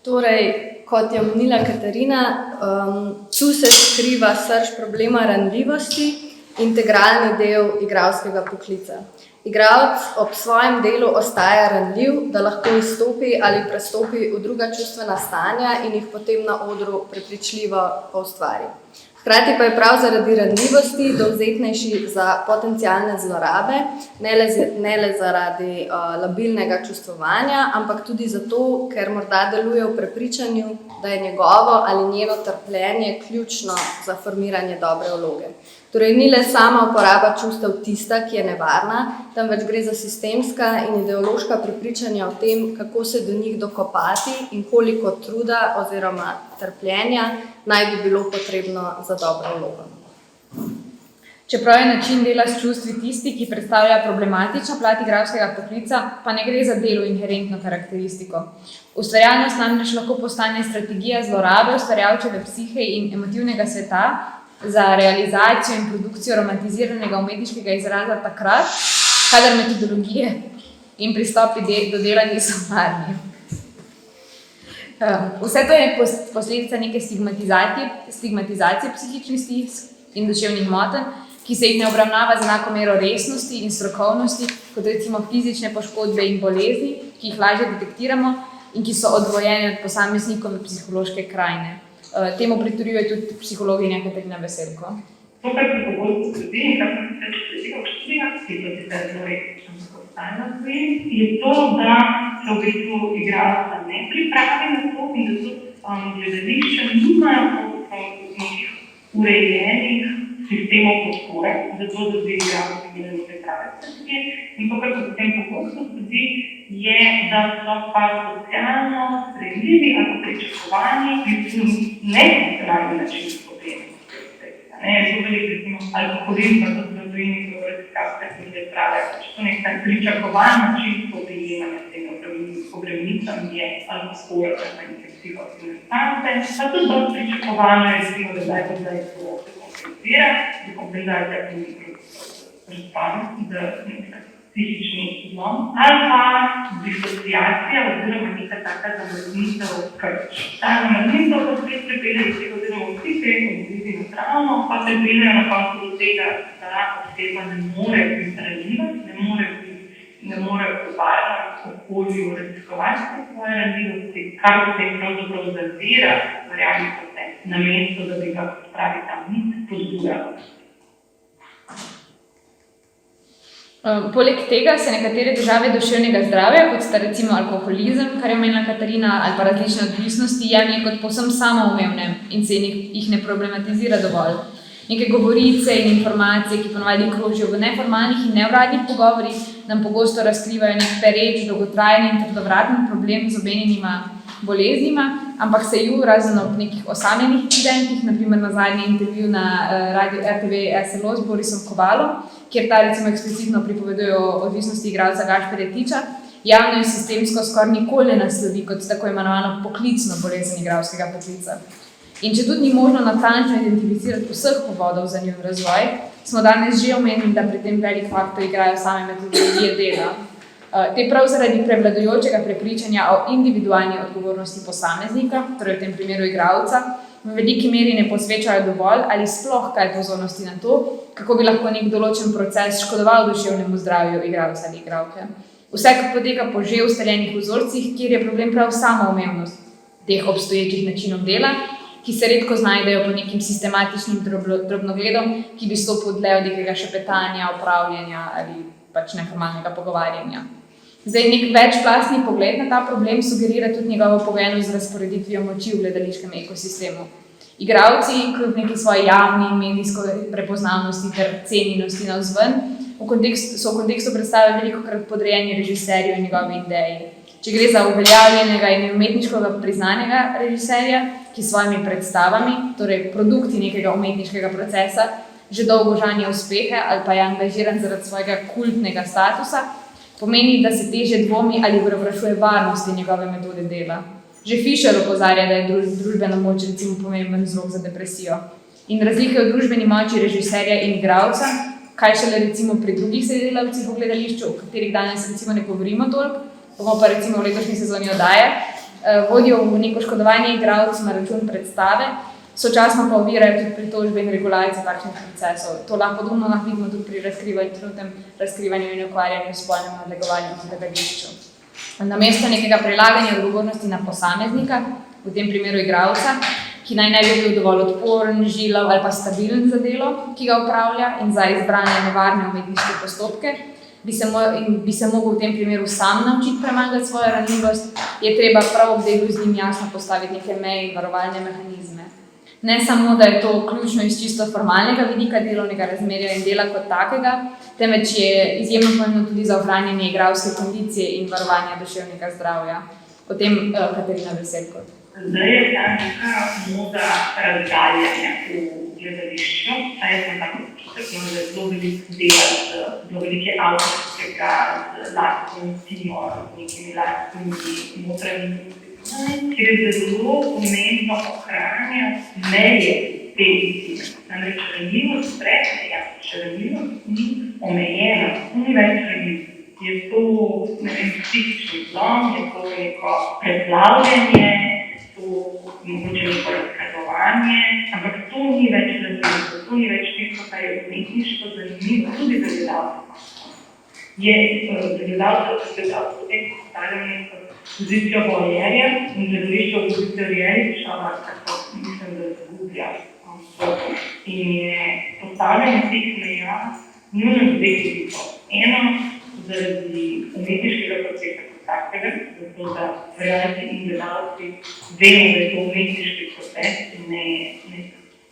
Torej, kot je omenila Katarina, tu se skriva srž problema ranljivosti, integralni del igralskega poklica. Igralec ob svojem delu ostaja ranljiv, da lahko izstopi ali prestopi v druga čustvena stanja in jih potem na odru prepričljivo poustvari. Hkrati pa je prav zaradi ranljivosti dovzetnejši za potencialne zlorabe, ne le zaradi labilnega čustvovanja, ampak tudi zato, ker morda deluje v prepričanju, da je njegovo ali njeno trpljenje ključno za formiranje dobre vloge. Torej, ni le sama uporaba čustev tista, ki je nevarna, temveč gre za sistemska in ideološka prepričanja o tem, kako se do njih dokopati in koliko truda oziroma trpljenja naj bi bilo potrebno za dobro vlogo. Čeprav je način dela s čustvi tisti, ki predstavlja problematično plat igralskega poklica, pa ne gre za delo inherentno karakteristiko. Ustvarjalnost namreč lahko postane strategija zlorabe ustvarjalčeve psihe in emotivnega sveta za realizacijo in produkcijo romantiziranega umetniškega izraza takrat, kadar metodologije in pristopi do dela niso varni. Vse to je posledica neke stigmatizacije psihičnih stisk in duševnih motenj, ki se jih ne obravnava z enako mero resnosti in strokovnosti, kot recimo fizične poškodbe in bolezni, ki jih lažje detektiramo in ki so odvojene od posameznikove psihološke krajine. Temu pritrjuje tudi psihologinja Katarina Veselko. To, kar se pogosto zgodi in kar se sledi v študijah, ki so sicer zelo stalno zgodi, je to, da se v bistvu igralca ne pripravi na to in da tudi gledališča nimajo nekih urejenih sistemov podpore, zato da bi igralci imeli priprave strategije. In to, kar se potem pogosto zgodi, je, da so pa socialno sprejemljivi ali pričakovani nefunkcionalni način potrebe. Zelo veliko, recimo, alkoholizem, pa tudi v tujini, ko raziskave se ljudje pravijo, če to nek pričakovan način podejemanja s temi obremenicami je alkohol, pa neke psihoaktivne substance, pa tudi dosti pričakovano je, recimo, da zdaj to dekompenzira, dekompenzacija pomeni razpad, da psihični zlom, ali pa disociacija oziroma neka taka zamrznitev krč. Ta zamrznitev pa spet pripelje do tega, oziroma vsi te odzivi na travmo, pa pripeljejo na koncu do tega, da oseba ne more biti ranljiva, ne more v varnem okolju raziskovati svoje ranljivosti, kar se pravzaprav zavira v realni proces, namesto da bi ga pravi tam nic spodbujalo. Poleg tega se nekatere težave duševnega zdravja, kot sta recimo alkoholizem, kar je omenila Katarina, ali pa različne odvisnosti, jemlje kot povsem samoumevne in se jih ne problematizira dovolj. Neke govorice in informacije, ki ponavadi krožijo v neformalnih in neuradnih pogovorih, nam pogosto razkrivajo nek pereč, dolgotrajen in trdovraten problem z omenjenima boleznima, ampak se ju razen ob nekih osamljenih incidentih, naprimer na zadnji intervju na radio RTV SLO z Borisom Kovalom, kjer ta recimo eksplicitno pripoveduje o odvisnosti igralca Gašperja Tiča, javno in sistemsko skoraj nikoli ne naslovi kot tako imenovano poklicno bolezen igralskega poklica. In če tudi ni možno natančno identificirati vseh povodov za njun razvoj, smo danes že omenili, da pri tem velik faktor igrajo same metodologije dela. Te prav zaradi prevladujočega prepričanja o individualni odgovornosti posameznika, torej v tem primeru igralca, v veliki meri ne posvečajo dovolj ali sploh kaj pozornosti na to, kako bi lahko nek določen proces škodoval duševnemu zdravju igralca ali igralke. Vse poteka po že ustaljenih vzorcih, kjer je problem prav samoumevnost teh obstoječih načinov dela, ki se redko znajdejo po nekim sistematičnim drobnogledom, ki bi stopil dlje od nekega šepetanja, opravljanja ali pač neformalnega pogovarjanja. Zdaj, nek večplastni pogled na ta problem sugerira tudi njegovo povezanost z razporeditvijo moči v gledališkem ekosistemu. Igralci, kljub neki svoji javni in medijsko prepoznavnosti ter cenjenosti navzven, so v kontekstu predstave velikokrat podrejeni režiserju in njegovi ideji. Če gre za uveljavljenega in umetniškega priznanega režiserja, ki s svojimi predstavami, torej produkti nekega umetniškega procesa, že dolgo žanje uspehe ali pa je angažiran zaradi svojega kultnega statusa, pomeni, da se teže dvomi ali prevprašuje varnosti njegove metode dela. Že Fisher opozarja, da je družbena moč recimo pomemben vzrok za depresijo. In razlike v družbeni moči režiserja in igralca, kaj šele recimo pri drugih sodelavcih v gledališču, o katerih danes recimo ne govorimo toliko, bomo pa recimo v letošnji sezoni oddaje, vodijo v neko škodovanje igralcev na račun predstave, sočasno pa ovirajo tudi pritožbe in regulacije takšnih procesov. To lahko podobno vidimo tudi pri trenutnem razkrivanju in ukvarjanju s spolnim nadlegovanjem v gledališču. Namesto nekega prelaganja odgovornosti na posameznika, v tem primeru igralca, ki naj ne bi bil dovolj odporen, žilav ali pa stabilen za delo, ki ga upravlja in za izbrane nevarne umetniške postopke, bi se mogel v tem primeru sam naučiti premagati svojo ranljivost, je treba prav ob delu z njim jasno postaviti neke meje in varovalne mehanizme. Ne samo, da je to ključno iz čisto formalnega vidika delovnega razmerja in dela kot takega, temveč je izjemno pomembno tudi za ohranjanje igralske kondicije in varovanja duševnega zdravja. O tem Katarina Veselko. Zdaj je ta neka moda razdaljanja v gledališču, saj sem tako občutek, da je zelo veliko dela, zelo velike avtorskega, z lastnim timom, z nekimi lastnimi notranjimi, kjer je zelo pomembno ohranjati meje te time. Namreč ranljivost pred meja, če ranljivost ni omejena, ni več ranljivost. Je to, ne vem, psihični zlom, je to neko preplavljanje, to mogoče neko razkazovanje, ampak to ni več zanimivo, to ni več tisto, kar je umetniško zanimivo, tudi za gledalce. Je za gledalce potem postavljamo neko pozicijo voajerja in gledališče v pozicijo realičava, kako mislim, da zgublja. In je postavljanje teh meja nujno z dveh vidikov. Eno, zaradi umetniškega procesa kot takega, zato da realci in gledalci vemo, da je to umetniški proces in ne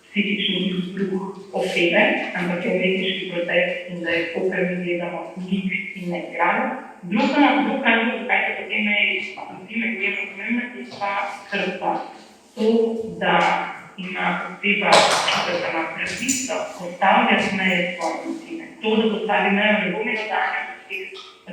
psihični izbruh osebe, ampak je umetniški proces in da je to, kar mi gledamo, lik in ne igralo. Drug razlog, zakaj se potem je pomembna, je pa krpa. To, da ima oseba, da ima pravico postavljati meje svoje motive. To, da postavi mejo ne bo imelo danja,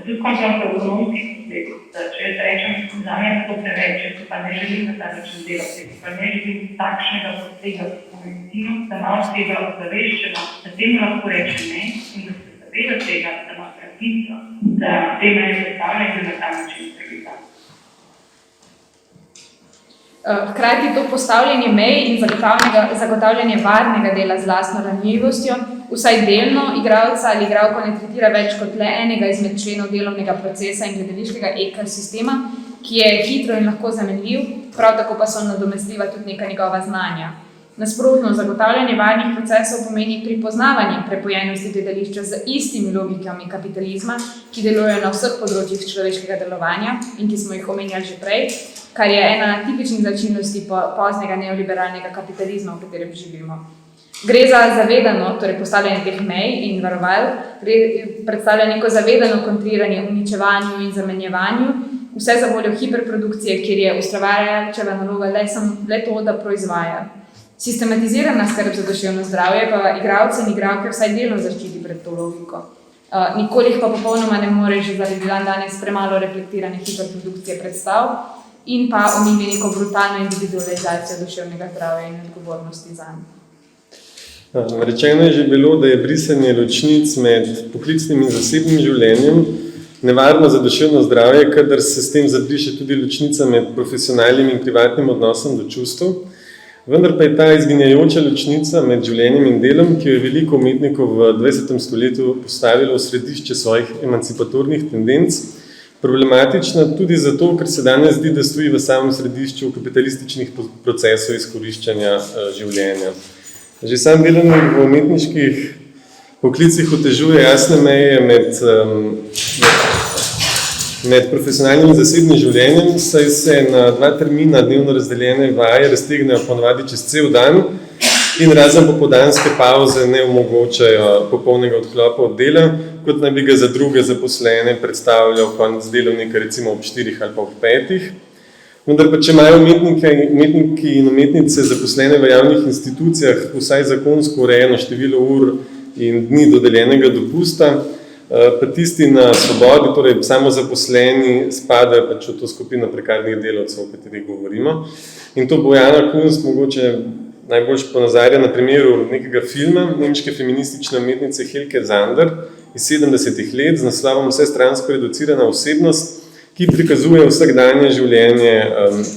tudi končno v ekonomskih posledic, da če jaz rečem, za me je to preveč, jaz pa ne želim na ta način delati, pa ne želim takšnega posega v svojo intimo, da ima oseba ozaveščena, da temu lahko reče ne in da se zaveda tega, da ima pravico, da te meje postavlja in da na ta način pregledati. Hkrati to postavljanje mej in zagotavljanje varnega dela z lastno ranljivostjo vsaj delno igralca ali igralko ne tretira več kot le enega izmed členov delovnega procesa in gledališkega ekosistema, ki je hitro in lahko zamenljiv, prav tako pa so nadomestljiva tudi neka njegova znanja. Nasprotno, zagotavljanje varnih procesov pomeni pripoznavanje prepojenosti gledališča z istimi logikami kapitalizma, ki delujejo na vseh področjih človeškega delovanja in ki smo jih omenjali že prej, kar je ena tipičnih značilnosti poznega neoliberalnega kapitalizma, v katerem živimo. Gre za zavedano, torej postavljanje teh mej in varoval, predstavlja neko zavedano kontriranje uničevanju in zamenjevanju, vse za voljo hiperprodukcije, kjer je ustvarjalčeva naloga le to, da proizvaja. Sistematizirana skrb za duševno zdravje pa igralce in igralke vsaj delno zaščiti pred to logiko. Nikoli jih pa popolnoma ne more že zaradi danes premalo reflektirane hiperprodukcije predstav in pa omili neko brutalno individualizacijo duševnega zdravja in odgovornosti zanj. Rečeno je že bilo, da je brisanje ločnic med poklicnim in zasebnim življenjem nevarno za duševno zdravje, kadar se s tem zabriše tudi ločnica med profesionalnim in privatnim odnosom do čustev. Vendar pa je ta izginjajoča ločnica med življenjem in delom, ki jo je veliko umetnikov v 20. stoletju postavilo v središče svojih emancipatornih tendenc, problematična tudi zato, ker se danes zdi, da stoji v samem središču kapitalističnih procesov izkoriščanja življenja. Že sam delovnik v umetniških poklicih otežuje jasne meje med profesionalnim in zasebnim življenjem, saj se na 2 termina dnevno razdeljene vaje raztegnejo ponavadi čez cel dan in razen popoldanske pavze ne omogočajo popolnega odklopa od dela, kot naj bi ga za druge zaposlene predstavljal konec delovnika recimo ob 4 ali pa ob 5. Vendar pa, če imajo umetniki in umetnice zaposlene v javnih institucijah vsaj zakonsko urejeno število ur in dni dodeljenega dopusta, pa tisti na svobodi, torej samozaposleni, spadajo pač v to skupino prekarnih delavcev, o katerih govorimo. In to Bojana Kunst mogoče najbolj ponazarja na primeru nekega filma nemške feministične umetnice Helke Zander iz 70-ih let z naslovom Vsestransko reducirana osebnost, ki prikazuje vsakdanje življenje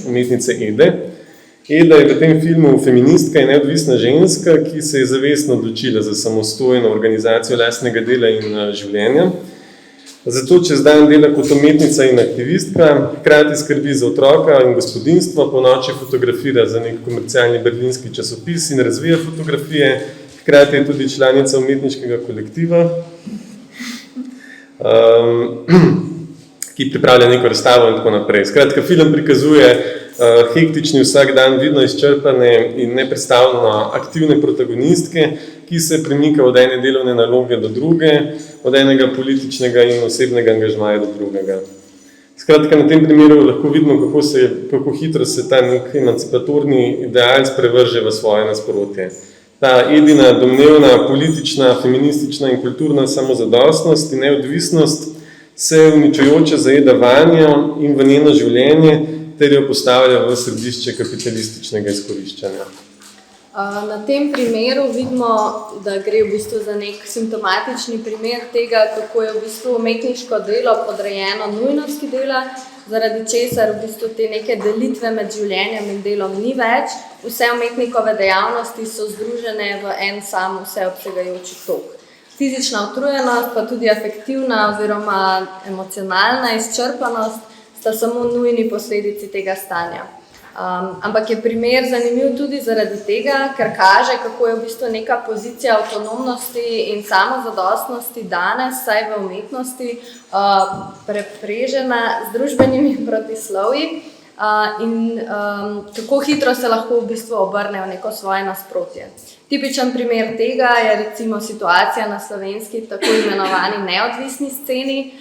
umetnice Ede. Eda je v tem filmu feministka in neodvisna ženska, ki se je zavestno odločila za samostojno organizacijo lastnega dela in življenja. Zato čez dan dela kot umetnica in aktivistka, hkrati skrbi za otroka in gospodinjstvo, ponoči fotografira za nek komercialni berlinski časopis in razvija fotografije, hkrati je tudi članica umetniškega kolektiva, ki pripravlja neko razstavo in tako naprej. Skratka, film prikazuje hektični vsak dan, vidno izčrpane in neprestavno aktivne protagonistke, ki se premika od ene delovne naloge do druge, od enega političnega in osebnega angažmaja do drugega. Skratka, na tem primeru lahko vidimo, kako hitro se ta nek emancipatorni ideal sprevrže v svoje nasprotje. Ta Edina domnevna politična, feministična in kulturna samozadostnost in neodvisnost se uničujoče zajeda vanjo in v njeno življenje, ter jo postavlja v središče kapitalističnega izkoriščanja. Na tem primeru vidimo, da gre v bistvu za nek simptomatični primer tega, kako je v bistvu umetniško delo podrejeno nujnosti dela, zaradi česar v bistvu te neke delitve med življenjem in delom ni več. Vse umetnikove dejavnosti so združene v en sam vseobsegajoči tok. Fizična utrujenost, pa tudi afektivna oziroma emocionalna izčrpanost sta samo nujni posledici tega stanja. Ampak je primer zanimiv tudi zaradi tega, ker kaže, kako je v bistvu neka pozicija avtonomnosti in samozadostnosti danes, saj v umetnosti, preprežena z družbenimi protislovji in kako hitro se lahko v bistvu obrne v neko svoje nasprotje. Tipičen primer tega je recimo situacija na slovenski tako imenovani neodvisni sceni,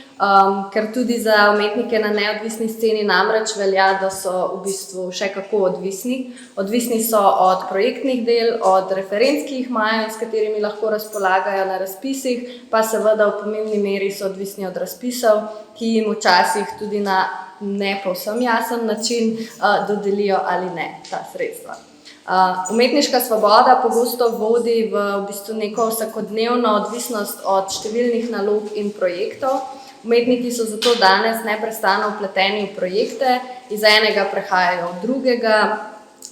ker tudi za umetnike na neodvisni sceni namreč velja, da so v bistvu še kako odvisni. Odvisni so od projektnih del, od referenc, ki jih imajo, s katerimi lahko razpolagajo na razpisih, pa seveda v pomembni meri so odvisni od razpisov, ki jim včasih tudi na ne povsem jasen način dodelijo ali ne ta sredstva. Umetniška svoboda pogosto vodi v bistvu neko vsakodnevno odvisnost od številnih nalog in projektov. Umetniki so zato danes neprestano vpleteni v projekte, iz enega prehajajo v drugega,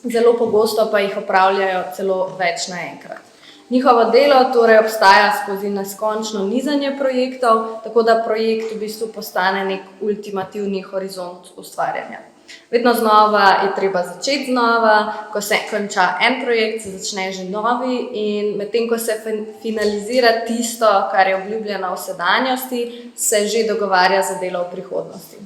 zelo pogosto pa jih opravljajo celo več naenkrat. Njihovo delo torej obstaja skozi neskončno nizanje projektov, tako da projekt v bistvu postane nek ultimativni horizont ustvarjanja. Vedno znova je treba začeti znova, ko se konča en projekt, se začne že novi in medtem, ko se finalizira tisto, kar je obljubljeno v sedanjosti, se že dogovarja za delo v prihodnosti.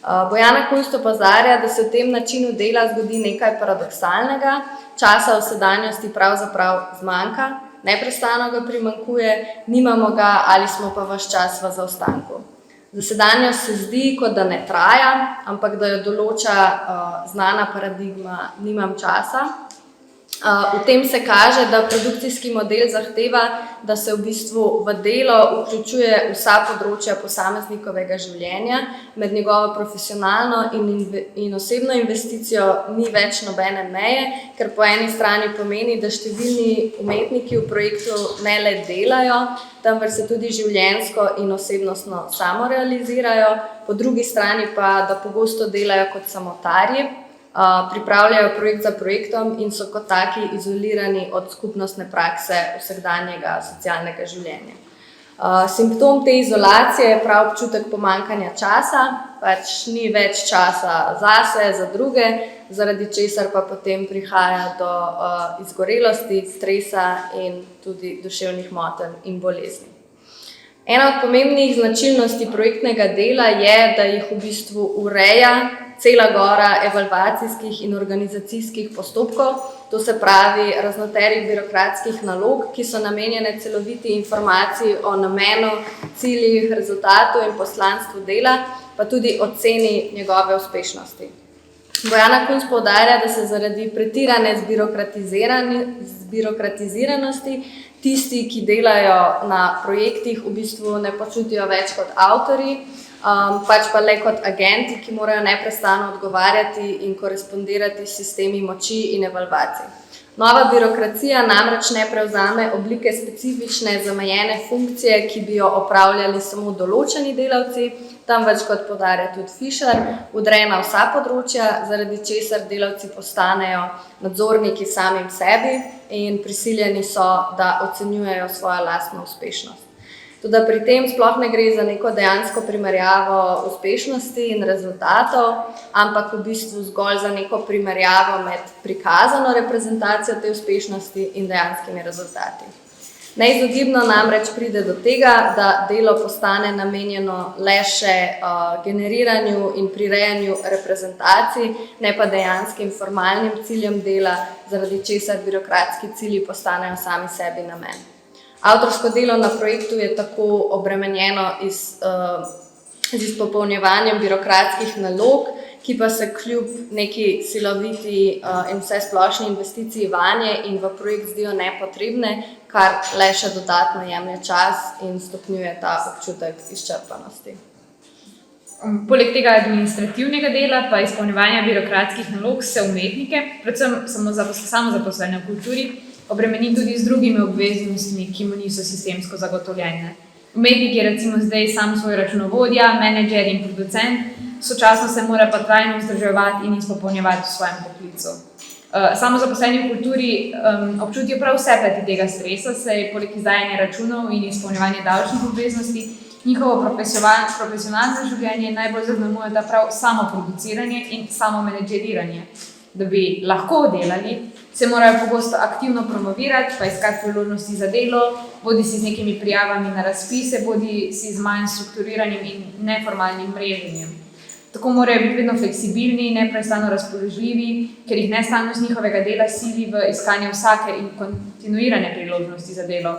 Bojana Kunst opozarja, da se v tem načinu dela zgodi nekaj paradoksalnega, časa v sedanjosti pravzaprav zmanjka, neprestano ga primanjkuje, nimamo ga ali smo pa ves čas v zaostanku. Za sedanjost se zdi, kot da ne traja, ampak da jo določa znana paradigma nimam časa. V tem se kaže, da produkcijski model zahteva, da se v bistvu v delo vključuje vsa področja posameznikovega življenja, med njegovo profesionalno in osebno investicijo ni več nobene meje, ker po eni strani pomeni, da številni umetniki v projektu ne le delajo, temveč se tudi življenjsko in osebnostno samorealizirajo, po drugi strani pa, da pogosto delajo kot samotarji, pripravljajo projekt za projektom in so kot taki izolirani od skupnostne prakse vsakdanjega socialnega življenja. Simptom te izolacije je prav občutek pomanjkanja časa, pač ni več časa zase, za druge, zaradi česar pa potem prihaja do izgorelosti, stresa in tudi duševnih motenj in bolezni. Ena od pomembnih značilnosti projektnega dela je, da jih v bistvu ureja cela gora evalvacijskih in organizacijskih postopkov, to se pravi raznoterih birokratskih nalog, ki so namenjene celoviti informaciji o namenu, ciljih, rezultatu in poslanstvu dela, pa tudi oceni njegove uspešnosti. Bojana Kunc poudarja, da se zaradi pretirane zbirokratiziranosti tisti, ki delajo na projektih, v bistvu ne počutijo več kot avtorji, pač pa le kot agenti, ki morajo neprestano odgovarjati in korespondirati s sistemi moči in evalvacij. Nova birokracija namreč ne prevzame oblike specifične zamejene funkcije, ki bi jo opravljali samo določeni delavci, temveč, kot poudarja tudi Fišer, vdre na vsa področja, zaradi česar delavci postanejo nadzorniki samim sebi in prisiljeni so, da ocenjujejo svojo lastno uspešnost. Toda pri tem sploh ne gre za neko dejansko primerjavo uspešnosti in rezultatov, ampak v bistvu zgolj za neko primerjavo med prikazano reprezentacijo te uspešnosti in dejanskimi rezultati. Neizogibno namreč pride do tega, da delo postane namenjeno le še generiranju in prirejanju reprezentacij, ne pa dejanskim formalnim ciljem dela, zaradi česar birokratski cilji postanejo sami sebi namen. Avtorsko delo na projektu je tako obremenjeno z izpopolnjevanjem birokratskih nalog, ki pa se kljub neki siloviti in vsesplošni investiciji vanje in v projekt zdijo nepotrebne, kar le še dodatno jemlje čas in stopnjuje ta občutek izčrpanosti. Poleg tega administrativnega dela pa izpolnjevanja birokratskih nalog se umetnike, predvsem samozaposlene v kulturi, obremeni tudi z drugimi obveznostmi, ki mu niso sistemsko zagotovljene. Umetnik je recimo zdaj sam svoj računovodja, menedžer in producent, sočasno se mora pa trajno vzdrževati in izpopolnjevati v svojem poklicu. Samozaposleni v kulturi občutijo prav vse plati tega stresa, saj poleg izdajanja računov in izpolnjevanja davčnih obveznosti njihovo profesionalno življenje najbolj zaznamujeta prav samoproduciranje in samomenedžeriranje. Da bi lahko delali, se morajo pogosto aktivno promovirati, pa iskati priložnosti za delo, bodi si z nekimi prijavami na razpise, bodi si z manj strukturiranim in neformalnim mreženjem. Tako morajo biti vedno fleksibilni, neprestano razpoložljivi, ker jih nestalnost njihovega dela sili v iskanje vsake in kontinuirane priložnosti za delo.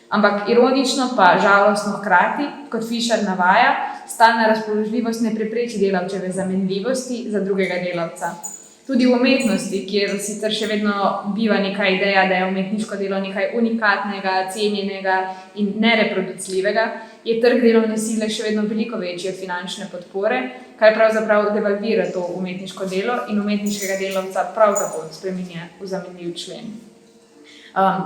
Ampak ironično pa žalostno hkrati, kot Fišer navaja, stalna razpoložljivost ne prepreči delavčeve zamenljivosti za drugega delavca. Tudi v umetnosti, kjer sicer še vedno biva neka ideja, da je umetniško delo nekaj unikatnega, cenjenega in nereproducljivega, je trg delovne sile še vedno veliko večji od finančne podpore, kar pravzaprav devalvira to umetniško delo in umetniškega delavca prav tako spreminja v zamenljiv člen.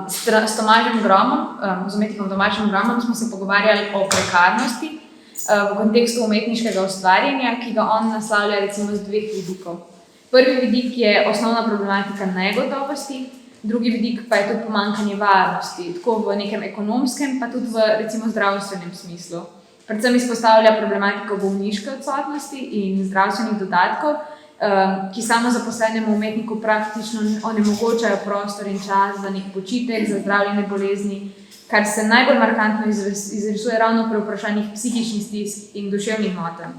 S Tomažem Gromom, z umetnikom Tomažem Gromom smo se pogovarjali o prekarnosti v kontekstu umetniškega ustvarjanja, ki ga on naslavlja recimo z dveh vidikov. Prvi vidik je osnovna problematika negotovosti, drugi vidik pa je tudi pomanjkanje varnosti, tako v nekem ekonomskem, pa tudi v recimo zdravstvenem smislu. Predvsem izpostavlja problematiko bolniške odsotnosti in zdravstvenih dodatkov, ki samozaposlenemu umetniku praktično onemogočajo prostor in čas za nek počitek, za zdravljenje bolezni, kar se najbolj markantno izrisuje ravno pri vprašanjih psihičnih stisk in duševnih motenj.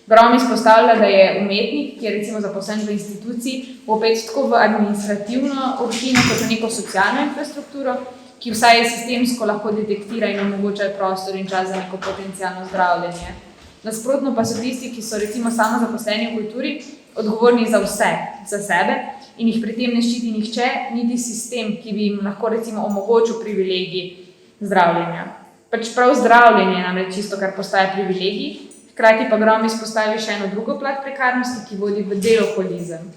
Grom izpostavlja, da je umetnik, ki je recimo zaposlen v instituciji, vpet tako v administrativno rutino kot v neko socialno infrastrukturo, ki vsaj sistemsko lahko detektira in omogoča prostor in čas za neko potencialno zdravljenje. Nasprotno pa so tisti, ki so recimo samozaposleni v kulturi, odgovorni za vse, za sebe in jih pri tem ne ščiti nihče, niti sistem, ki bi jim lahko recimo omogočil privilegij zdravljenja. Pač prav zdravljenje je namreč čisto, kar postaja privilegij, hkrati pa Grom izpostavi še eno drugo plat prekarnosti, ki vodi v deloholizem.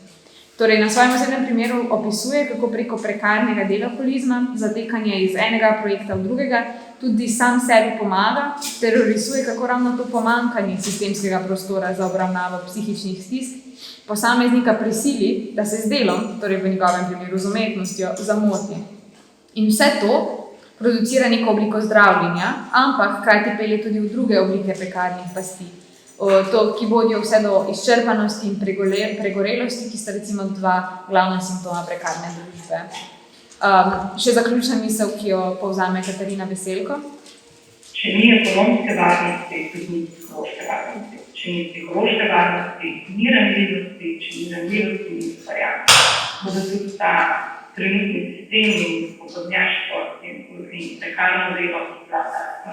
Torej, na svojem osebnem primeru opisuje, kako preko prekarnega deloholizma, zatekanja iz enega projekta v drugega, tudi sam sebi pomaga, ter orisuje, kako ravno to pomanjkanje sistemskega prostora za obravnavo psihičnih stisk posameznika prisili, da se z delom, torej v njegovem primeru z umetnostjo, zamoti. In vse to producira neko obliko zdravljenja, ampak hkrati pelje tudi v druge oblike prekarnih pasti. Ki vodijo vse do izčrpanosti in pregorelosti, ki sta recimo dva glavna simptoma prekarne družbe. Še zaključna misel, ki jo povzame Katarina Veselko. Če ni ekonomske varnosti, tudi ni psihološke varnosti. Če ni psihološke varnosti, ni ranljivosti, če ni ranljivosti, ni ustvarjalnosti. Bodo tudi ta trenutni sistem in podobnjaštvo in prekarno delo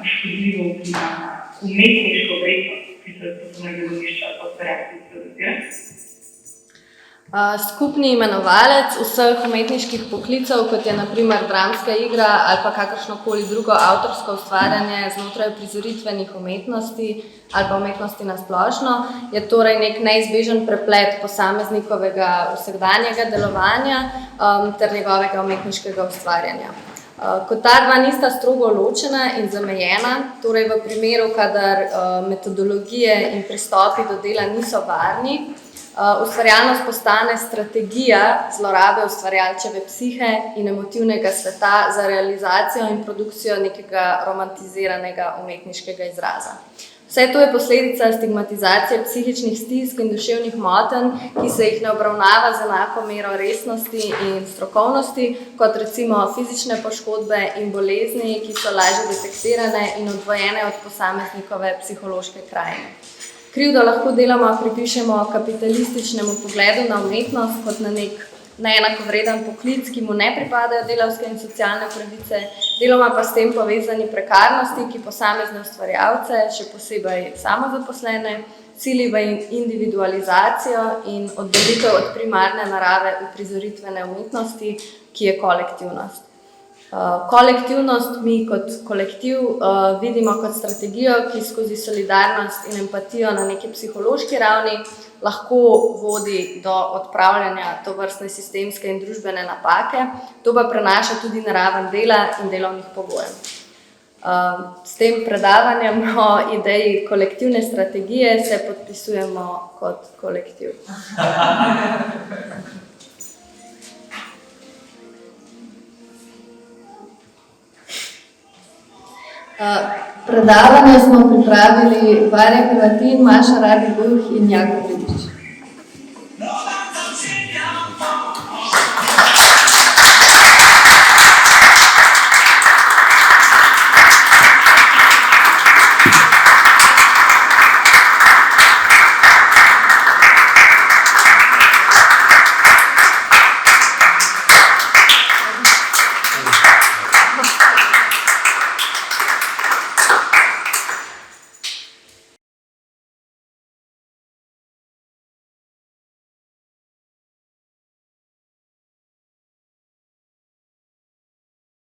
škodljivo vpliva na umetniško vrednost, ki se sposobna gledališča ustvarjati in producirati? Skupni imenovalec vseh umetniških poklicev, kot je naprimer dramska igra ali pa kakršnokoli drugo avtorsko ustvarjanje znotraj prizoritvenih umetnosti ali pa umetnosti na splošno, je torej nek neizbežen preplet posameznikovega vsakdanjega delovanja ter njegovega umetniškega ustvarjanja. Ko ta dva nista strogo ločena in zamejena, torej v primeru, kadar metodologije in pristopi do dela niso varni, ustvarjalnost postane strategija zlorabe ustvarjalčeve psihe in emotivnega sveta za realizacijo in produkcijo nekega romantiziranega umetniškega izraza. Vse to je posledica stigmatizacije psihičnih stisk in duševnih motenj, ki se jih ne obravnava z enako mero resnosti in strokovnosti, kot recimo fizične poškodbe in bolezni, ki so lažje detektirane in odvojene od posameznikove psihološke krajine. Krivdo lahko deloma pripišemo kapitalističnemu pogledu na umetnost kot na nek neenakovreden poklic, ki mu ne pripadajo delavske in socialne pravice, deloma pa s tem povezani prekarnosti, ki posamezne ustvarjalce, še posebej samozaposlene, sili v individualizacijo in oddaljitev od primarne narave uprizoritvene umetnosti, ki je kolektivnost. Kolektivnost mi kot kolektiv vidimo kot strategijo, ki skozi solidarnost in empatijo na neki psihološki ravni lahko vodi do odpravljanja tovrstne sistemske in družbene napake, to pa prenaša tudi na raven dela in delovnih pogojev. S tem predavanjem o ideji kolektivne strategije se podpisujemo kot kolektiv. Predavanje smo pripravili Varja Hrvatin, Maša Rabi Buh in Jakub Ribič.